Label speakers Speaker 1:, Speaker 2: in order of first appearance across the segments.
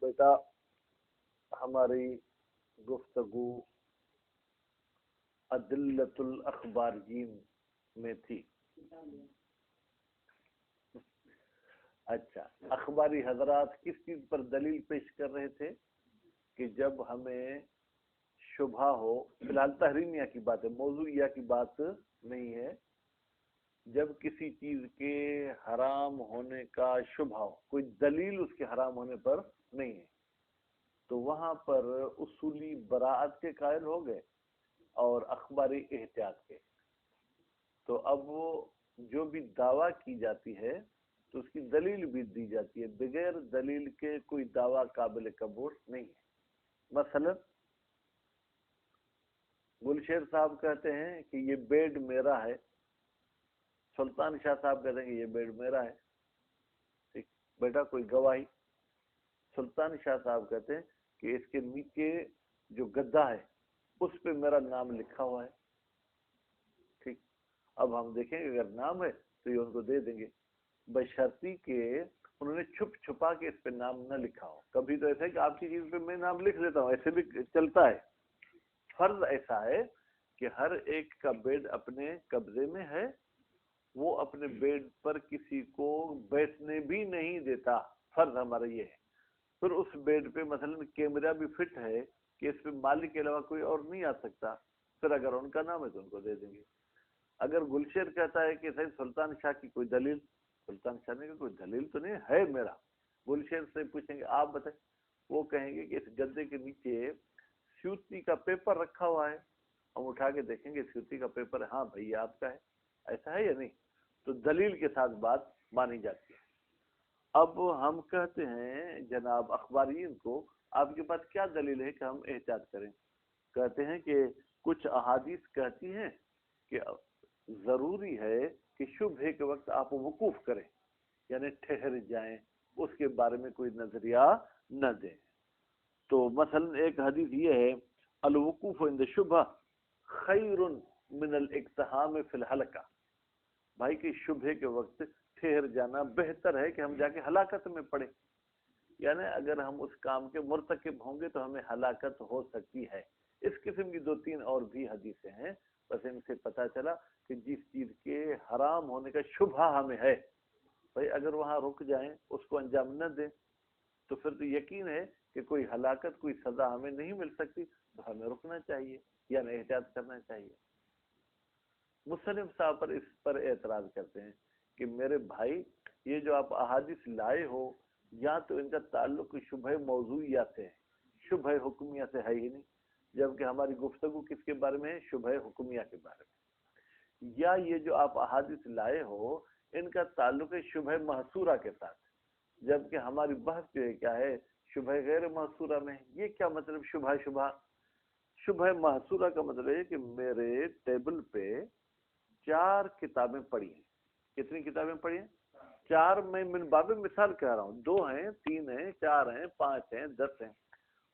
Speaker 1: بیٹا ہماری گفتگو ادلت الاخبارین میں تھی. اچھا، اخباری حضرات کس چیز پر دلیل پیش کر رہے تھے کہ جب ہمیں شبہ ہو، فی الحال تحریمیہ کی بات ہے، موضوعیہ کی بات نہیں ہے، جب کسی چیز کے حرام ہونے کا شبہ ہو، کوئی دلیل اس کے حرام ہونے پر نہیں ہے، تو وہاں پر اصولی براعت کے قائل ہو گئے اور اخباری احتیاط کے. تو اب وہ جو بھی دعویٰ کی جاتی ہے تو اس کی دلیل بھی دی جاتی ہے، بغیر دلیل کے کوئی دعویٰ قابل قبول نہیں ہے. مثلا گلشیر صاحب کہتے ہیں کہ یہ بیڈ میرا ہے، سلطان شاہ صاحب کہتے ہیں کہ یہ بیڈ میرا ہے. ٹھیک بیٹا، کوئی گواہی؟ سلطان شاہ صاحب کہتے ہیں کہ اس کے نیچے جو گدا ہے اس پہ میرا نام لکھا ہوا ہے. ٹھیک، اب ہم دیکھیں گے اگر نام ہے تو یہ ان کو دے دیں گے، بشرطی کہ انہوں نے چھپ چھپا کے اس پہ نام نہ لکھا ہو. کبھی تو ایسا ہے کہ آپ کی چیز پہ میں نام لکھ لیتا ہوں، ایسے بھی چلتا ہے. فرض ایسا ہے کہ ہر ایک کا بیڈ اپنے قبضے میں ہے، وہ اپنے بیڈ پر کسی کو بیٹھنے بھی نہیں دیتا، فرض ہمارا یہ ہے. پھر اس بیڈ پہ مثلا کیمرہ بھی فٹ ہے کہ اس پہ مالک کے علاوہ کوئی اور نہیں آ سکتا، پھر اگر ان کا نام ہے تو ان کو دے دیں گے. اگر گلشیر کہتا ہے کہ صحیح سلطان شاہ کی کوئی دلیل، سلطان شاہ نے کوئی دلیل تو نہیں ہے میرا، گلشیر سے پوچھیں گے آپ بتائیں، وہ کہیں گے کہ اس گدے کے نیچے سیوتی کا پیپر رکھا ہوا ہے. ہم اٹھا کے دیکھیں گے سیوتی کا پیپر ہے، ہاں بھائی آپ کا ہے، ایسا ہے یا نہیں؟ تو دلیل کے ساتھ بات مانی جاتی ہے. اب ہم کہتے ہیں جناب اخبارین کو، آپ کے پاس کیا دلیل ہے کہ ہم احتیاط کریں؟ کہتے ہیں کہ کچھ احادیث کہتی ہیں کہ ضروری ہے کہ شبہ کے وقت آپ وقوف کریں، یعنی ٹھہر جائیں، اس کے بارے میں کوئی نظریہ نہ دیں. تو مثلا ایک حدیث یہ ہے، الوقوف عند شبہ خیر من الاقتحام فی الحلقہ. بھائی کہ شبہ کے وقت ٹھہر جانا بہتر ہے کہ ہم جا کے ہلاکت میں پڑیں. یعنی اگر ہم اس کام کے مرتکب ہوں گے تو ہمیں ہلاکت ہو سکتی ہے. اس قسم کی 2-3 اور بھی حدیثیں ہیں. بس ان سے پتہ چلا کہ جس چیز کے حرام ہونے کا شبہ ہمیں ہے، بھائی اگر وہاں رک جائیں، اس کو انجام نہ دیں، تو پھر تو یقین ہے کہ کوئی ہلاکت، کوئی سزا ہمیں نہیں مل سکتی، تو ہمیں رکنا چاہیے یعنی احتیاط کرنا چاہیے. مصنف صاحب اس پر اعتراض کرتے ہیں کہ میرے بھائی یہ جو آپ احادیث لائے ہو، یا تو ان کا تعلق شبہ موضوعیہ سے ہے، شبہ حکمیہ سے ہے ہی نہیں، جبکہ ہماری گفتگو کس کے بارے میں ہے؟ شبہ حکمیہ کے بارے میں. یا یہ جو آپ احادیث لائے ہو ان کا تعلق ہے شبہ محصورہ کے ساتھ، جبکہ ہماری بحث جو ہے کیا ہے؟ شبہ غیر محصورہ میں. یہ کیا مطلب شبہ محصورہ کا مطلب ہے کہ میرے ٹیبل پہ 4 کتابیں پڑھی ہیں. کتنی کتابیں پڑھی ہیں؟ 4. میں من باب مثال کہہ رہا ہوں، 2 ہیں، 3 ہیں، 4 ہیں، 5 ہیں، 10 ہیں.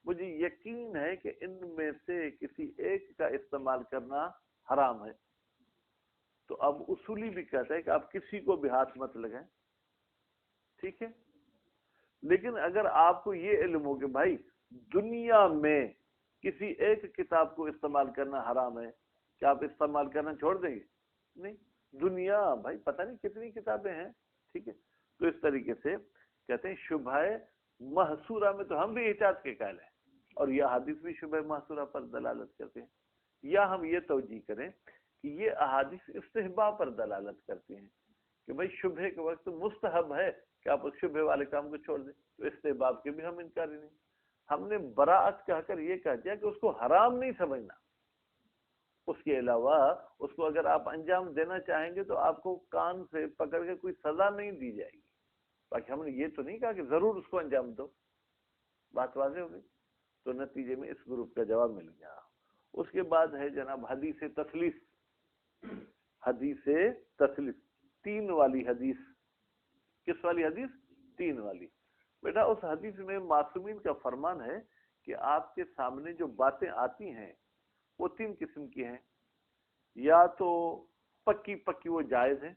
Speaker 1: مجھے یقین ہے کہ ان میں سے کسی ایک کا استعمال کرنا حرام ہے. تو اب اصولی بھی کہتا ہے کہ آپ کسی کو بھی ہاتھ مت لگائیں، ٹھیک ہے. لیکن اگر آپ کو یہ علم ہو کہ بھائی دنیا میں کسی ایک کتاب کو استعمال کرنا حرام ہے، کیا آپ استعمال کرنا چھوڑ دیں گے؟ نہیں. دنیا بھائی پتہ نہیں کتنی کتابیں ہیں، ٹھیک ہے. تو اس طریقے سے کہتے ہیں شبہ محصورہ میں تو ہم بھی احتیاط کے قائل ہیں، اور یہ حدیث بھی شبہ محصورہ پر دلالت کرتے ہیں. یا ہم یہ توجیہ کریں کہ یہ احادیث استحباب پر دلالت کرتی ہیں کہ بھائی شبہ کے وقت مستحب ہے کہ آپ اس شبہ والے کام کو چھوڑ دیں، تو استحباب کے بھی ہم انکاری نہیں. ہم نے براعت کہہ کر یہ کہہ دیا کہ اس کو حرام نہیں سمجھنا، اس کے علاوہ اس کو اگر آپ انجام دینا چاہیں گے تو آپ کو کان سے پکڑ کے کوئی سزا نہیں دی جائے گی. باقی ہم نے یہ تو نہیں کہا کہ ضرور اس کو انجام دو. بات واضح ہو گئی. تو نتیجے میں اس گروپ کا جواب مل گیا. اس کے بعد ہے جناب حدیث تثلیث. حدیث تثلیث 3 والی حدیث. کس والی حدیث؟ 3 والی. بیٹا اس حدیث میں معصومین کا فرمان ہے کہ آپ کے سامنے جو باتیں آتی ہیں وہ 3 قسم کی ہیں. یا تو پکی پکی وہ جائز ہیں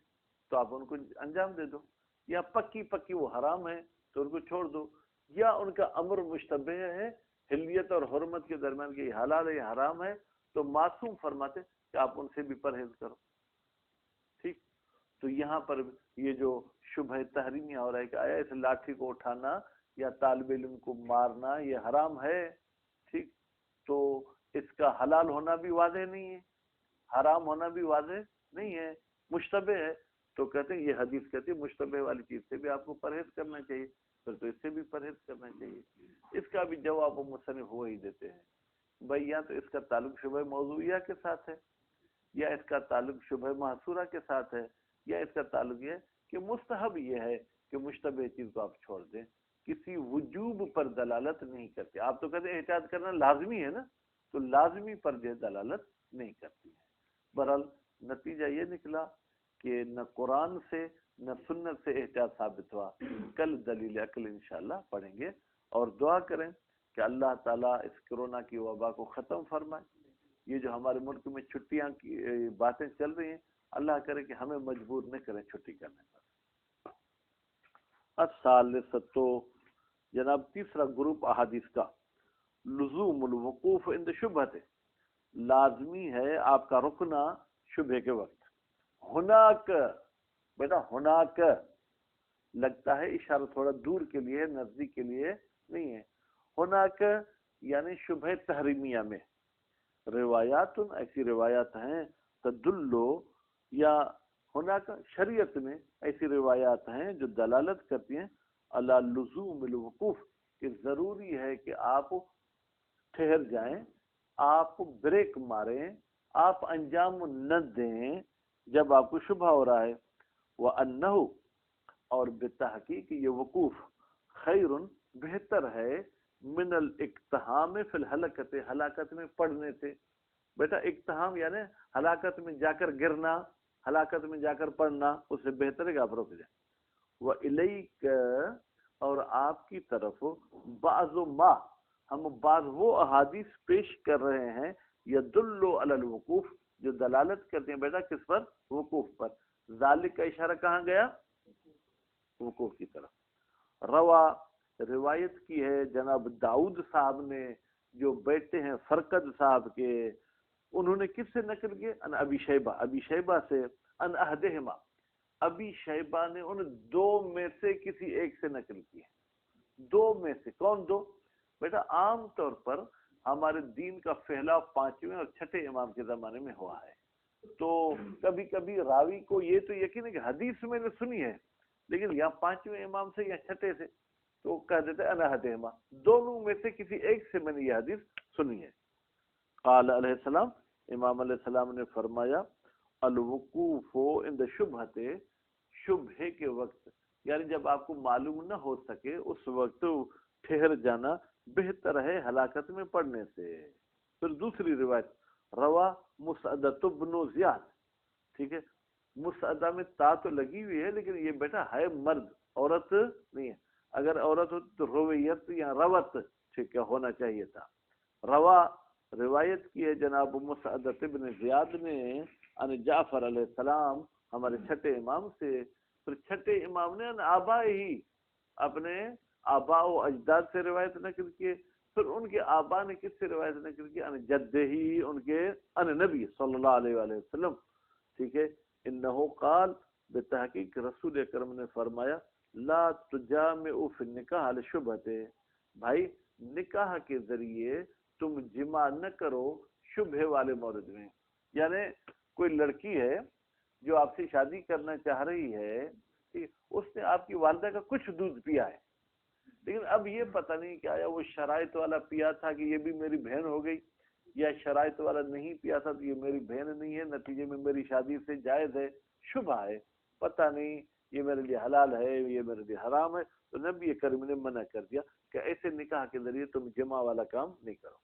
Speaker 1: تو آپ ان کو انجام دے دو، یا پکی پکی وہ حرام ہیں تو ان کو چھوڑ دو. یا ان کا امر مشتبہ ہے، حلیت اور حرمت کے درمیان کہ یہ حلال ہے یہ حرام ہے، تو معصوم فرماتے کہ آپ ان سے بھی پرہیز کرو. ٹھیک. تو یہاں پر یہ جو شبہ تحریمیہ ہو رہا ہے کہ آیا اس لاٹھی کو اٹھانا یا طالب علم کو مارنا یہ حرام ہے، ٹھیک، تو اس کا حلال ہونا بھی واضح نہیں ہے، حرام ہونا بھی واضح نہیں ہے، مشتبہ ہے. تو کہتے ہیں یہ حدیث کہتی ہے مشتبہ والی چیز سے بھی آپ کو پرہیز کرنا چاہیے، پھر تو اس سے بھی پرہیز کرنا چاہیے. اس کا بھی جواب وہ مصنف ہو ہی دیتے ہیں. بھائی یا تو اس کا تعلق شبہ موضوعیہ کے ساتھ ہے، یا اس کا تعلق شبہ محصورہ کے ساتھ ہے، یا اس کا تعلق یہ ہے کہ مستحب یہ ہے کہ مشتبہ چیز کو آپ چھوڑ دیں، کسی وجوب پر دلالت نہیں کرتے. آپ تو کہتے ہیں احتیاط کرنا لازمی ہے نا، تو لازمی پر جو دلالت نہیں کرتی ہے. بہرحال نتیجہ یہ نکلا کہ نہ قرآن سے نہ سنت سے احتیاط ثابت ہوا. کل دلیل عقل انشاءاللہ پڑھیں گے اور دعا کریں کہ اللہ تعالیٰ اس کرونا کی وبا کو ختم فرمائے. یہ جو ہمارے ملک میں چھٹیاں کی باتیں چل رہی ہیں، اللہ کرے کہ ہمیں مجبور نہ کریں چھٹی کرنے پر. الثالثۃ، جناب تیسرا گروپ احادیث کا، لزوم الوقوف عند شبہت، لازمی ہے آپ کا رکنا شبہ کے وقت. ہناک، بیٹا ہناک لگتا ہے اشارہ تھوڑا دور کے لیے، نزدیک کے لیے نہیں ہے. ہناک یعنی شبہ تحریمیہ میں روایات، ایسی روایات ہیں تدلو، یا ہناک شریعت میں ایسی روایات ہیں جو دلالت کرتی ہیں علی لزوم الوقوف، کہ ضروری ہے کہ آپ ٹھہر جائیں، آپ بریک ماریں، آپ انجام نہ دیں جب آپ کو شبہ ہو رہا ہے. وَأَنَّهُ، اور بتحقیق یہ وقوف، خیر بہتر ہے، من الاقتحام فی الحلقت، ہلاکت میں پڑنے سے. بیٹا اقتحام یعنی ہلاکت میں جا کر گرنا، ہلاکت میں جا کر پڑنا، اس سے بہتر ہے کہ آپ رک جائیں. وَإِلَيْكَ، اور آپ کی طرف، بعض ما، ہم بعض وہ احادیث پیش کر رہے ہیں یدل علی الوقوف، جو دلالت کرتے ہیں بیٹا کس پر؟ وقوف پر. ذالک کا اشارہ کہاں گیا؟ وقوف کی طرف. روا، روایت کی ہے جناب داؤد صاحب نے، جو بیٹے ہیں فرقد صاحب کے، انہوں نے کس سے نقل کیے؟ ان ابی شیبہ، ابی شیبہ سے، ان احدہما، ابی شیبہ نے ان دو میں سے کسی ایک سے نقل کی ہے. دو میں سے کون دو؟ بیٹا عام طور پر ہمارے دین کا پھیلاؤ پانچویں اور چھٹے امام کے زمانے میں ہوا ہے. تو کبھی کبھی راوی کو یہ تو یقین ہے کہ حدیث میں نے سنی ہے، لیکن یا پانچویں امام سے یا چھٹے سے، تو کہہ دیتے انا حدیما، دونوں میں سے کسی ایک سے میں نے یہ حدیث سنی ہے. قال علیہ السلام، امام علیہ السلام نے فرمایا، الوقوف عند شبہت، شبہ کے وقت، یعنی جب آپ کو معلوم نہ ہو سکے اس وقت ٹھہر جانا بہتر ہے ہلاکت میں پڑنے سے. پھر دوسری روایت، روا مسعدۃ بن زیاد، ٹھیک ہے، مسعدہ میں تا تو لگی ہوئی ہے لیکن یہ بیٹا ہے مرد، عورت نہیں ہے. اگر عورت ہو تو رویت یا روت ٹھیک ہے ہونا چاہیے تھا. روا روایت کی ہے جناب مسعدۃ بن زیاد نے ان جعفر علیہ السلام، ہمارے چھٹے امام سے. پھر چھٹے امام نے ان آبا ہی، اپنے آبا و اجداد سے روایت نقل کیے. پھر ان کے آبا نے کس سے روایت نقل کی؟ ان جدہ ہی، ان کے ان نبی صلی اللہ علیہ وآلہ وسلم، ٹھیک ہے. انہو قال، بتحقیق رسول اکرم نے فرمایا، لا تجامعوا فی النکاح لشبہت، بھائی نکاح کے ذریعے تم جمع نہ کرو شبہ والے مورد میں. یعنی کوئی لڑکی ہے جو آپ سے شادی کرنا چاہ رہی ہے، اس نے آپ کی والدہ کا کچھ دودھ پیا ہے، لیکن اب یہ پتہ نہیں کہ آیا وہ شرائط والا پیا تھا کہ یہ بھی میری بہن ہو گئی، یا شرائط والا نہیں پیا تھا تو یہ میری بہن نہیں ہے، نتیجے میں میری شادی سے جائز ہے. شبہ ہے، پتہ نہیں یہ میرے لیے حلال ہے یہ میرے لیے حرام ہے. تو نبی کریم نے منع کر دیا کہ ایسے نکاح کے ذریعے تم جمع والا کام نہیں کرو.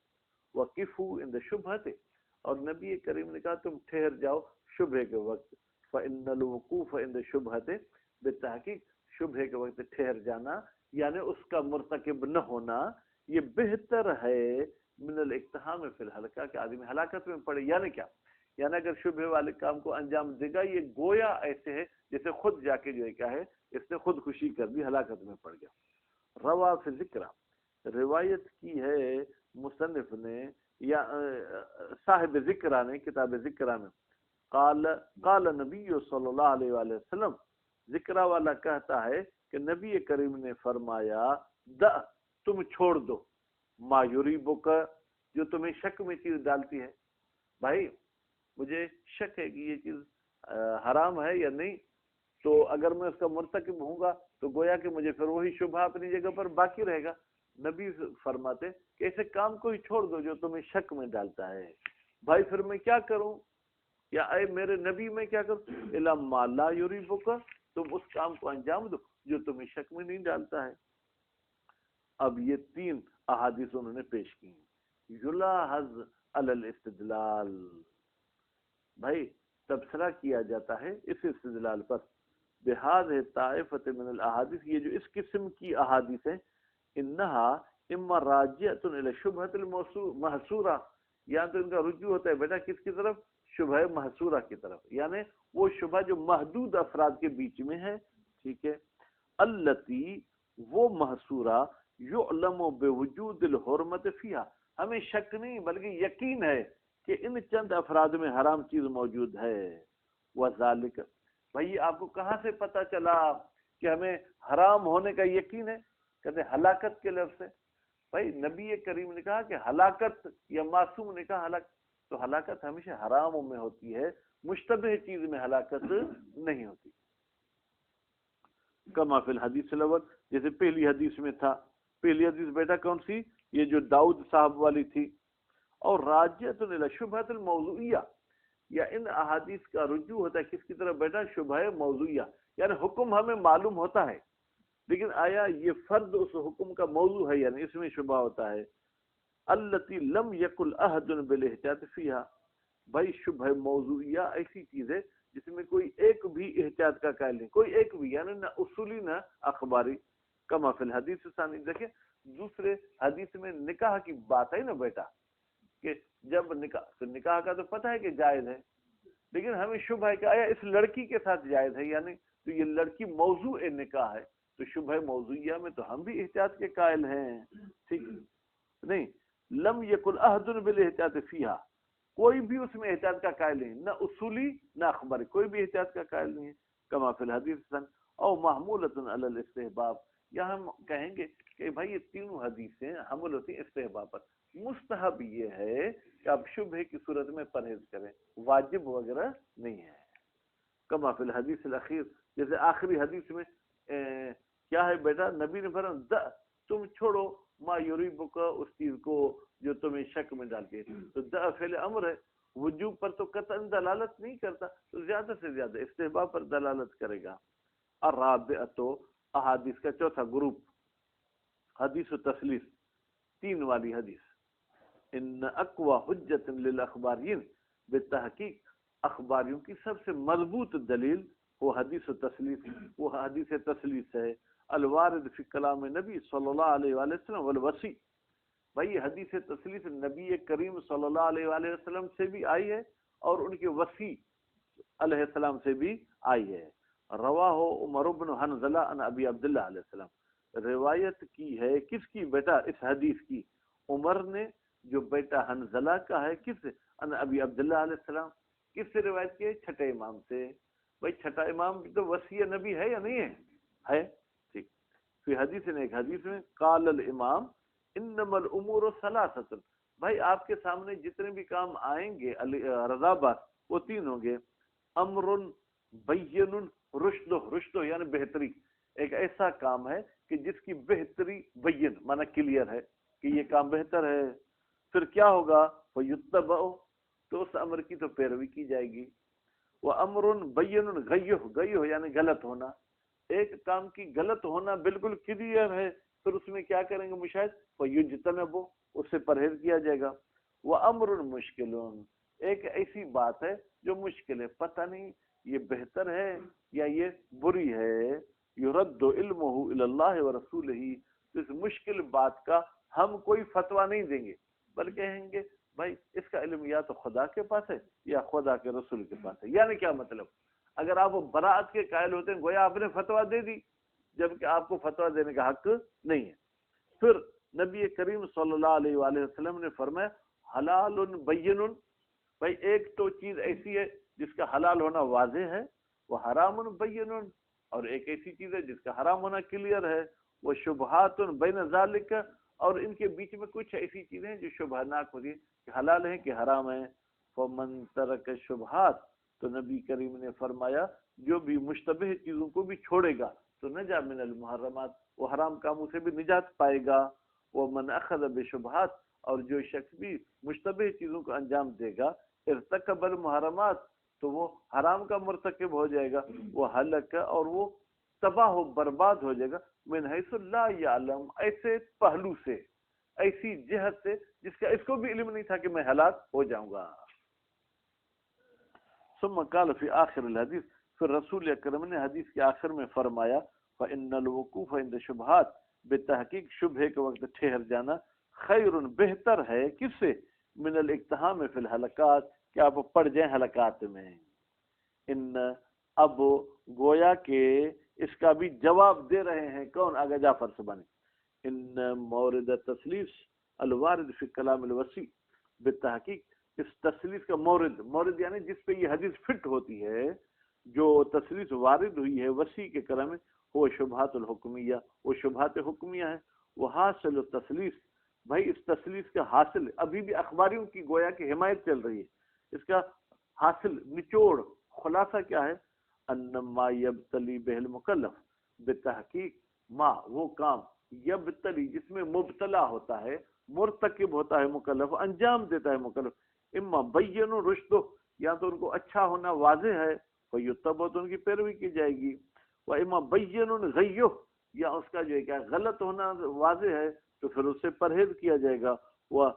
Speaker 1: وقفوا عند شبہت، اور نبی کریم نے کہا تم ٹھہر جاؤ شبہ کے وقت. فإن الوقوف عند شبہت، بالتحقیق شبہ کے وقت ٹھہر جانا یعنی اس کا مرتکب نہ ہونا، یہ بہتر ہے من الاقتحام فی الحلقہ، کہ آدمی ہلاکت میں پڑے. یعنی کیا؟ یعنی اگر شبہ والے کام کو انجام دے گا یہ گویا ایسے ہے جیسے خود جا کے جو ہے کیا ہے اس نے خودکشی کر دی، ہلاکت میں پڑ گیا. روا فی ذکر، روایت کی ہے مصنف نے یا صاحب ذکرہ نے، کتاب ذکرہ میں، قال نبی صلی اللہ علیہ وآلہ وسلم، ذکرہ والا کہتا ہے کہ نبی کریم نے فرمایا دع، تم چھوڑ دو، ما یریبک، جو تمہیں شک میں چیز ڈالتی ہے. بھائی مجھے شک ہے کہ یہ چیز حرام ہے یا نہیں، تو اگر میں اس کا مرتکب ہوں گا تو گویا کہ مجھے پھر وہی شبہ اپنی جگہ پر باقی رہے گا. نبی فرماتے کہ ایسے کام کو ہی چھوڑ دو جو تمہیں شک میں ڈالتا ہے. بھائی پھر میں کیا کروں، یا اے میرے نبی میں کیا کروں، الا ما لا یریبک، تم اس کام کو انجام دو جو تمہیں شک میں نہیں ڈالتا ہے. اب یہ 3 احادیث انہوں نے پیش کی. یلاحظ علی الاستدلال، بھائی تبصرہ کیا جاتا ہے اس استدلال پر، بہذہ طائفۃ من الاحادیث، یہ جو اس قسم کی احادیث ہیں، انہا اما راجعۃ الی شبہۃ المحصورہ، یا تو ان کا رجوع ہوتا ہے بیٹا کس کی طرف، شبہ محصورہ کی طرف، یعنی وہ شبہ جو محدود افراد کے بیچ میں ہے، ٹھیک ہے. التی، وہ محصورہ، یعلم بوجود الحرمت فیہا، ہمیں شک نہیں بلکہ یقین ہے کہ ان چند افراد میں حرام چیز موجود ہے. وذالک، بھائی آپ کو کہاں سے پتہ چلا کہ ہمیں حرام ہونے کا یقین ہے؟ کہتے ہلاکت کے لفظ سے. بھائی نبی کریم نے کہا کہ ہلاکت، یا معصوم نے کہا ہلاکت، تو ہلاکت ہمیشہ حراموں میں ہوتی ہے، مشتبہ چیز میں ہلاکت نہیں ہوتی. کما فی الحدیث الاول، جیسے پہلی حدیث میں تھا. پہلی حدیث بیٹا کون سی، یہ جو داؤد صاحب والی تھی. اور راجعۃ الی شبہۃ الموضوعیہ، یا ان احادیث کا رجوع ہوتا ہے کس کی طرف بیٹا، شبہ موضوعیہ، یعنی حکم ہمیں معلوم ہوتا ہے لیکن آیا یہ فرد اس حکم کا موضوع ہے، یعنی اس میں شبہ ہوتا ہے. التی لم یکن احد بالاحتیاط فیہا، بھائی شبہ موضوعیہ ایسی چیز ہے جس میں کوئی ایک بھی احتیاط کا قائل نہیں، کوئی ایک بھی، یعنی نہ اصولی نہ اخباری. کما فی الحدیث ثانی، دیکھیں دوسرے حدیث میں نکاح کی بات ہے نا بیٹا، کہ جب نکاح کا تو پتہ ہے کہ جائز ہے، لیکن ہمیں شبہ ہے کہ آیا اس لڑکی کے ساتھ جائز ہے یا نہیں، تو یہ لڑکی موضوع نکاح ہے، تو شبہ موضوعیہ میں تو ہم بھی احتیاط کے قائل ہیں. ٹھیک نہیں. لم یکن احد بالاحتیاط فیہا، کوئی بھی اس میں احتیاط کا قائل نہیں، نہ اصولی نہ اخباری، کوئی بھی احتیاط کا قائل نہیں ہے. کما فی الحدیث او محمولۃ علی الاستحباب، یا ہم کہیں گے کہ بھائی یہ تینوں حدیثیں حمل ہوتی ہیں استحباب پر. مستحب یہ ہے کہ آپ شبہ کی صورت میں پرہیز کریں، واجب وغیرہ نہیں ہے. کما فی الحدیث الاخیر، جیسے آخری حدیث میں کیا ہے بیٹا، نبی نے فرمایا تم چھوڑو ما یریبک، اس چیز کو جو تمہیں شک میں ڈالتی ہے. تو دع فعل امر ہے، وجوب پر تو قطعاً دلالت نہیں کرتا، تو زیادہ سے زیادہ استحباب پر دلالت کرے گا. الرابعۃ، احادیث کا چوتھا گروپ، حدیث تثلیث، 3 والی حدیث. ان اقوى حجت للاخبارین، بالتحقیق اخباریوں کی سب سے مضبوط دلیل وہ حدیث تثلیث، وہ حدیث تثلیث ہے. الوارد فی کلام نبی صلی اللہ علیہ وآلہ وسلم والوصی، بھائی حدیث تثلیث نبی کریم صلی اللہ علیہ وآلہ وسلم سے بھی آئی ہے اور ان کے وصی علیہ السلام سے بھی آئی ہے. رواہ عمر بن حنظلہ عن ابی عبداللہ علیہ السلام، روایت کی ہے کس کی بیٹا، اس حدیث کی عمر نے جو بیٹا حنظلہ کا ہے، کس سے، ان ابی عبداللہ علیہ السلام. کس سے روایت کی ہے، چھٹے امام سے. بھائی چھٹا امام تو وصی نبی ہے یا نہیں ہے؟ ٹھیک. پھر حدیث نے ایک حدیث میں قال الامام انما الامور ثلاثۃ، بھائی آپ کے سامنے جتنے بھی کام آئیں گے رضا بات، وہ 3 ہوں گے. امر بین رشد یعنی بہتری، ایک ایسا کام ہے کہ جس کی بہتری بین مانا کلیئر ہے کہ یہ کام بہتر ہے. پھر کیا ہوگا، فیتبع، تو اس امر کی تو پیروی کی جائے گی. وہ امر بین غیہ یعنی غلط ہونا، ایک کام کی غلط ہونا بالکل کلیئر ہے، پھر اس میں کیا کریں گے مشاہد، فیجتنب، اس سے پرہیز کیا جائے گا. وہ امر مشکل، ایک ایسی بات ہے جو مشکل ہے، پتہ نہیں یہ بہتر ہے یا یہ بری ہے. یرد علمہ الی اللہ ورسولہ، اس مشکل بات کا ہم کوئی فتویٰ نہیں دیں گے، بلکہ کہیں گے بھائی اس کا علم یا تو خدا کے پاس ہے یا خدا کے رسول کے پاس ہے. یعنی کیا مطلب، اگر آپ براءت کے قائل ہوتے ہیں گویا آپ نے فتویٰ دے دی، جبکہ آپ کو فتویٰ دینے کا حق نہیں ہے۔ پھر نبی کریم صلی اللہ علیہ وآلہ وسلم نے فرمایا حلال بین، بھائی ایک تو چیز ایسی ہے جس کا حلال ہونا واضح ہے، وہ حرام بین، اور ایک ایسی چیز ہے جس کا حرام ہونا کلیئر ہے، وہ شبہات بین ذالک، اور ان کے بیچ میں کچھ ایسی چیزیں جو شبہ ناک ہوتی ہیں کہ حلال ہیں کہ حرام ہیں۔ فمن ترک شبہات، تو نبی کریم نے فرمایا جو بھی مشتبہ چیزوں کو بھی چھوڑے گا تو نجا من المحرمات، وہ حرام کاموں سے بھی نجات پائے گا۔ ومن اخذ بشبہات، اور جو شخص بھی مشتبہ چیزوں کو انجام دے گا ارتکب المحرمات، تو وہ حرام کا مرتکب ہو جائے گا، وہ ہلک، اور وہ تباہ و برباد ہو جائے گا، من حیث لا یعلم، ایسے پہلو سے، ایسی جہت سے جس کا اس کو بھی علم نہیں تھا کہ میں ہلاک ہو جاؤں گا۔ ثم قال فی آخر الحدیث، پھر رسول اکرم نے حدیث کے آخر میں فرمایا فإن الوقوف عند شبہات، بتحقیق شبہ کے وقت ٹھہر جانا، خیر بہتر ہے، کس سے؟ من الاقتحام فی الحلقات، کہ آپ پڑ جائیں حلقات میں۔ ان اب گویا کہ اس کا بھی جواب دے رہے ہیں کون؟ آگا جعفر سبانی۔ ان مورد تسلیس الوارد فی کلام الوسیع، بالتحقیق اس تسلیس کا مورد یعنی جس پہ یہ حدیث فٹ ہوتی ہے، جو تسلیس وارد ہوئی ہے وسیع کے کلام میں، وہ شبہات الحکمیہ، وہ شبہات حکمیہ ہیں۔ وہ حاصل التسلیس، بھائی اس تسلیس کا حاصل، ابھی بھی اخباریوں کی گویا کہ حمایت چل رہی ہے، اس کا حاصل، نچوڑ، خلاصہ کیا ہے؟ ان ما یبتلی بہ المکلف، بتحقیق ما وہ کام، یبتلی جس میں مبتلا ہوتا ہے، مرتکب ہوتا ہے مکلف، انجام دیتا ہے مکلف، اما بین رشد، یا تو ان کو اچھا ہونا واضح ہے، فیتبع، تو ان کی پیروی کی جائے گی، و اما بین غیہ، یا اس کا جو ہے کیا غلط ہونا واضح ہے تو پھر اس سے پرہیز کیا جائے گا، وہ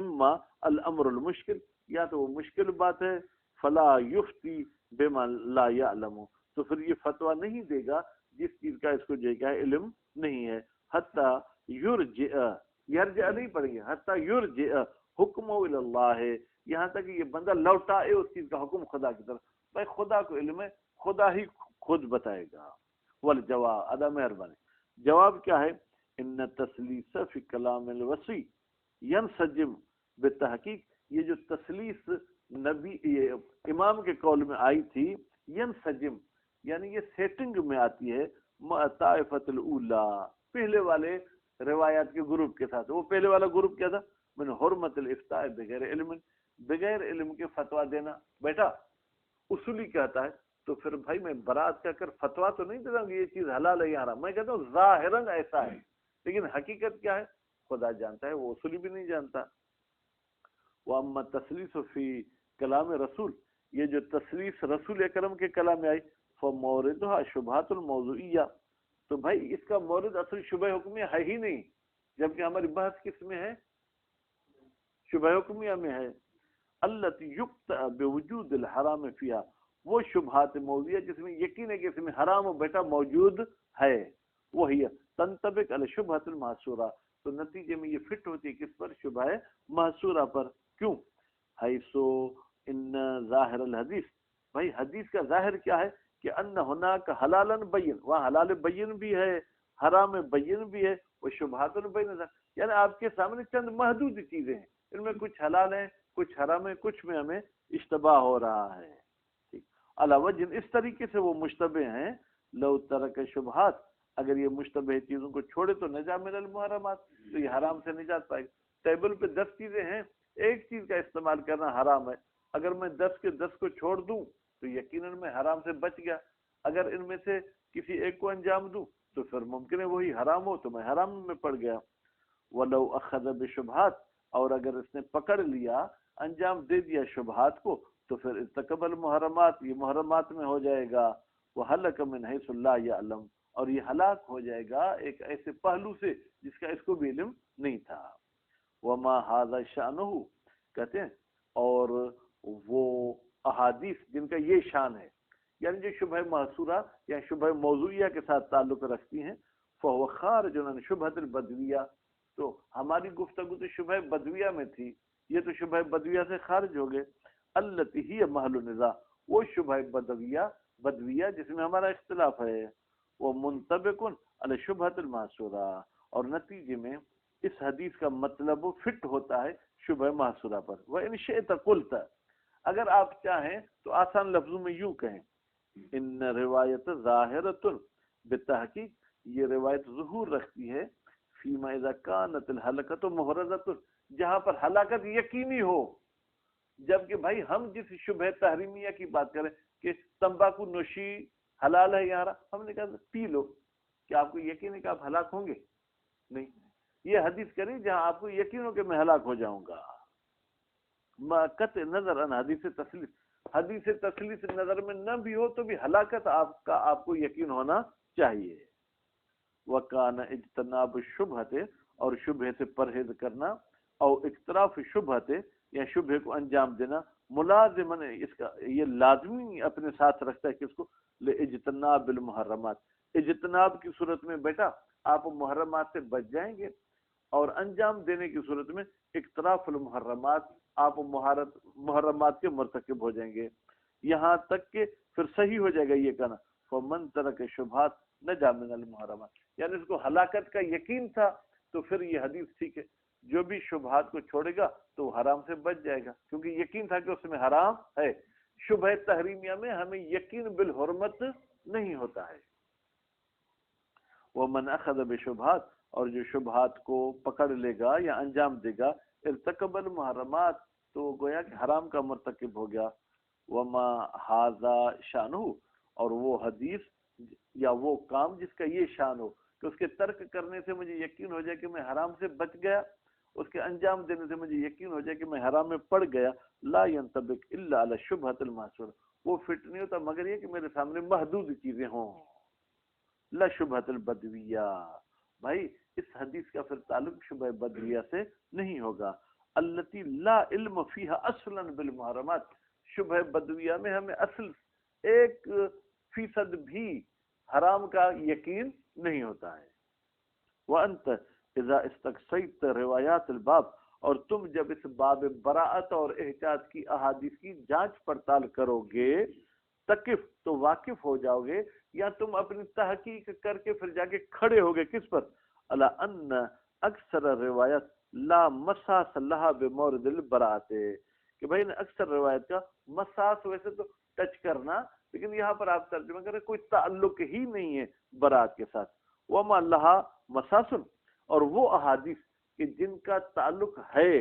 Speaker 1: اما الامر المشکل، یا تو وہ مشکل بات ہے، فلا یفتی بما لا یعلم، تو پھر یہ فتویٰ نہیں دے گا جس چیز کا اس کو جو ہے کیا علم نہیں ہے، حتی یرجع نہیں پڑیں گے، حتی یرجع حکم الی اللہ، یہاں تک کہ یہ بندہ لوٹائے اس چیز کا حکم خدا کی طرف، بھائی خدا کو علم ہے، خدا ہی خود بتائے گا۔ والجواب، ادا مہربانی، جواب کیا ہے؟ ان تسلیس فی کلام الوسیع ینسجم، بتحقیق یہ جو تسلیس نبی امام کے قول میں آئی تھی، ینسجم یعنی یہ سیٹنگ میں آتی ہے، طائفۃ الاولی، پہلے والے روایات کے گروپ کے ساتھ۔ وہ پہلے والا گروپ کیا تھا؟ من حرمت الافتاء بغیر علم، بغیر علم کے فتویٰ دینا۔ بیٹا اصولی کہتا ہے تو پھر بھائی میں برات کہہ کر فتویٰ تو نہیں دیتا ہوں کہ یہ چیز حلال ہے یا حرام، میں کہتا ہوں ظاہراً ایسا ہے، لیکن حقیقت کیا ہے خدا جانتا ہے، وہ اصولی بھی نہیں جانتا۔ واما تسلیس فی کلام رسول، یہ جو تسلیس رسول اکرم کے کلام میں آئی، فموردها شبہات الموضوعیہ، تو بھائی اس کا مورد اصل شبہ حکمیہ ہے ہی نہیں، جبکہ ہماری بحث کس میں ہے؟ شبہ حکمیہ میں ہے۔ التی یقطع بوجود الحرام فیہا، وہ شبہات موضوعیہ جس میں یقین ہے کہ اس میں حرام و بیٹا موجود ہے، وہی تنطبق علی شبہۃ المحصورہ، تو نتیجے میں یہ فٹ ہوتی ہے کس پر؟ شبہ محصورہ پر۔ کیوں؟ حیثو ان ظاہر الحدیث، بھائی حدیث کا ظاہر کیا ہے کہ ان ہناک حلالا بین، وہاں حلال بین بھی ہے، حرام بین بھی ہے، وہ شبہات بین، یعنی آپ کے سامنے چند محدود چیزیں ہیں، ان میں کچھ حلال ہیں، کچھ حرام ہیں، کچھ میں ہمیں اشتباہ ہو رہا ہے۔ علاوہ جن اس طریقے سے وہ مشتبہ ہیں، لو ترک شبہات، اگر یہ مشتبہ چیزوں کو چھوڑے تو نجا من المحرمات، تو یہ حرام سے نجات پائے گا۔ ٹیبل پہ 10 چیزیں ہیں، ایک چیز کا استعمال کرنا حرام ہے، اگر میں 10 کے 10 کو چھوڑ دوں تو یقیناً میں حرام سے بچ گیا، اگر ان میں سے کسی ایک کو انجام دوں تو پھر ممکن ہے وہی حرام ہو تو میں حرام میں پڑ گیا۔ وَلَوْ أَخَذَ بِشُبْهَاتٍ، اور اگر اس نے پکڑ لیا، انجام دے دیا شبہات کو، تو پھر ارتکب المحرمات، یہ محرمات میں ہو جائے گا، وَهَلَكَ مِنْ حَيْثُ لَا يَعْلَمُ، اور یہ ہلاک ہو جائے گا ایک ایسے پہلو سے جس کا اس کو بھی علم نہیں تھا۔ وَمَا هَذَا شَأْنُهُ، کہتے ہیں اور وہ احادیث جن کا یہ شان ہے، یعنی جو شبہ محصورہ یا شبہ موضوعیہ کے ساتھ تعلق رکھتی ہیں، فَهُوَ خَارِجٌ عَنْ شُبْهَةِ الْبَدْوِیَّہ، تو ہماری گفتگو تو شبہ بدویہ میں تھی، یہ تو شبہ بدویہ سے خارج ہو گئے۔ التی ہی محل نزاع، وہ شبہ بدویہ جس میں ہمارا اختلاف ہے، وہ منطبقن علی شبہۃ المحصورہ، اور نتیجے میں اس حدیث کا مطلب فٹ ہوتا ہے شبہ محصورہ پر. وَإِنْ شِئْتَ قُلْتَ، اگر آپ چاہیں تو آسان لفظوں میں یوں کہیں، ان روایت ظاہرۃ بالتحقیق، یہ روایت ظہور رکھتی ہے فیما اذا کانت الحلقۃ محرزۃ، جہاں پر ہلاکت یقینی ہو. جبکہ بھائی ہم جس شبہ تحریمیہ کی بات کریں کہ تمباکو نوشی حلال ہے یار، ہم نے کہا پی لو، کیا آپ کو یقین ہے کہ آپ ہلاک ہوں گے؟ نہیں. یہ حدیث کری جہاں آپ کو یقین ہو کہ میں ہلاک ہو جاؤں گا. قطع نظر ان حدیث تسلیس، حدیث تسلیس نظر میں نہ بھی ہو تو بھی ہلاکت آپ کو یقین ہونا چاہیے. وکان اجتناب الشبہۃ، اور شبہ سے پرہیز کرنا، او اقتراف شبہۃ، یا شبہ کو انجام دینا، ملازمن، اس کا یہ لازمی اپنے ساتھ رکھتا ہے کس کو، لاجتناب المحرمات. اجتناب کی صورت میں بیٹا آپ محرمات سے بچ جائیں گے، اور انجام دینے کی صورت میں اقتراف المحرمات، آپ محرمات کے مرتکب ہو جائیں گے. یہاں تک کہ پھر صحیح ہو جائے گا یہ کہنا فمن ترک شبہات نجا من المحرمات، یعنی اس کو ہلاکت کا یقین تھا تو پھر یہ حدیث ٹھیک ہے. جو بھی شبہات کو چھوڑے گا تو وہ حرام سے بچ جائے گا، کیونکہ یقین تھا کہ اس میں حرام ہے. شبہ تحریمیہ میں ہمیں یقین بالحرمت نہیں ہوتا ہے. ومن اخذ بشبہات، اور جو شبہات کو پکڑ لے گا یا انجام دے گا، ارتکب المحرمات، تو گویا کہ حرام کا مرتکب ہو گیا. وما ھذا شانہ، اور وہ حدیث یا وہ کام جس کا یہ شان ہو کہ اس کے ترک کرنے سے مجھے یقین ہو جائے کہ میں حرام سے بچ گیا، اس کے انجام دینے سے مجھے یقین ہو جائے کہ میں حرام میں پڑ گیا، لا ينطبق الا علی الشبہۃ المحصورہ، وہ فٹ نہیں ہوتا مگر یہ کہ میرے سامنے محدود چیزیں ہوں. لا شبہۃ البدویہ، بھائی اس حدیث کا پھر تعلق شبہ بدویہ سے نہیں ہوگا. التی لا علم فیہا اصلا بالمحرمات، شبہ بدویہ میں ہمیں اصل 1% بھی حرام کا یقین نہیں ہوتا ہے. وانت اذا استقصیت روایات الباب، اور تم جب اس باب براءت اور احتیاط کی احادیث کی جانچ پڑتال کرو گے، تقف، تو واقف ہو جاؤ گے، یا تم اپنی تحقیق کر کے پھر جا کے کھڑے ہو گے کس پر، الا ان اکثر روایت لا مساس لها بمورد البراءت، کہ بھائی اکثر روایت کا مساس ویسے تو ٹچ کرنا، لیکن یہاں پر آپ ترجمہ کریں کوئی تعلق ہی نہیں ہے برات کے ساتھ. وما لها مساس، اور وہ احادیث کہ جن کا تعلق ہے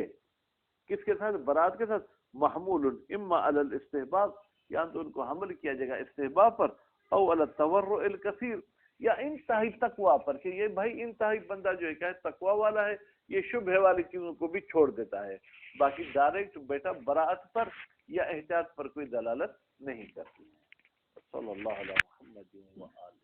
Speaker 1: کس کے ساتھ، برات کے ساتھ، محمول اما علی الاستحباب، یا تو ان کو حمل کیا جائے گا استحباب پر، او علی التورع الکثیر، یا انتہائی تقوی پر، کہ یہ بھائی انتہائی بندہ جو ہے کیا ہے تقوی والا ہے، یہ شبہ والی چیزوں کو بھی چھوڑ دیتا ہے. باقی ڈائریکٹ بیٹا براءت پر یا احتیاط پر کوئی دلالت نہیں کرتی. صلی اللہ علیہ محمد و آلہ.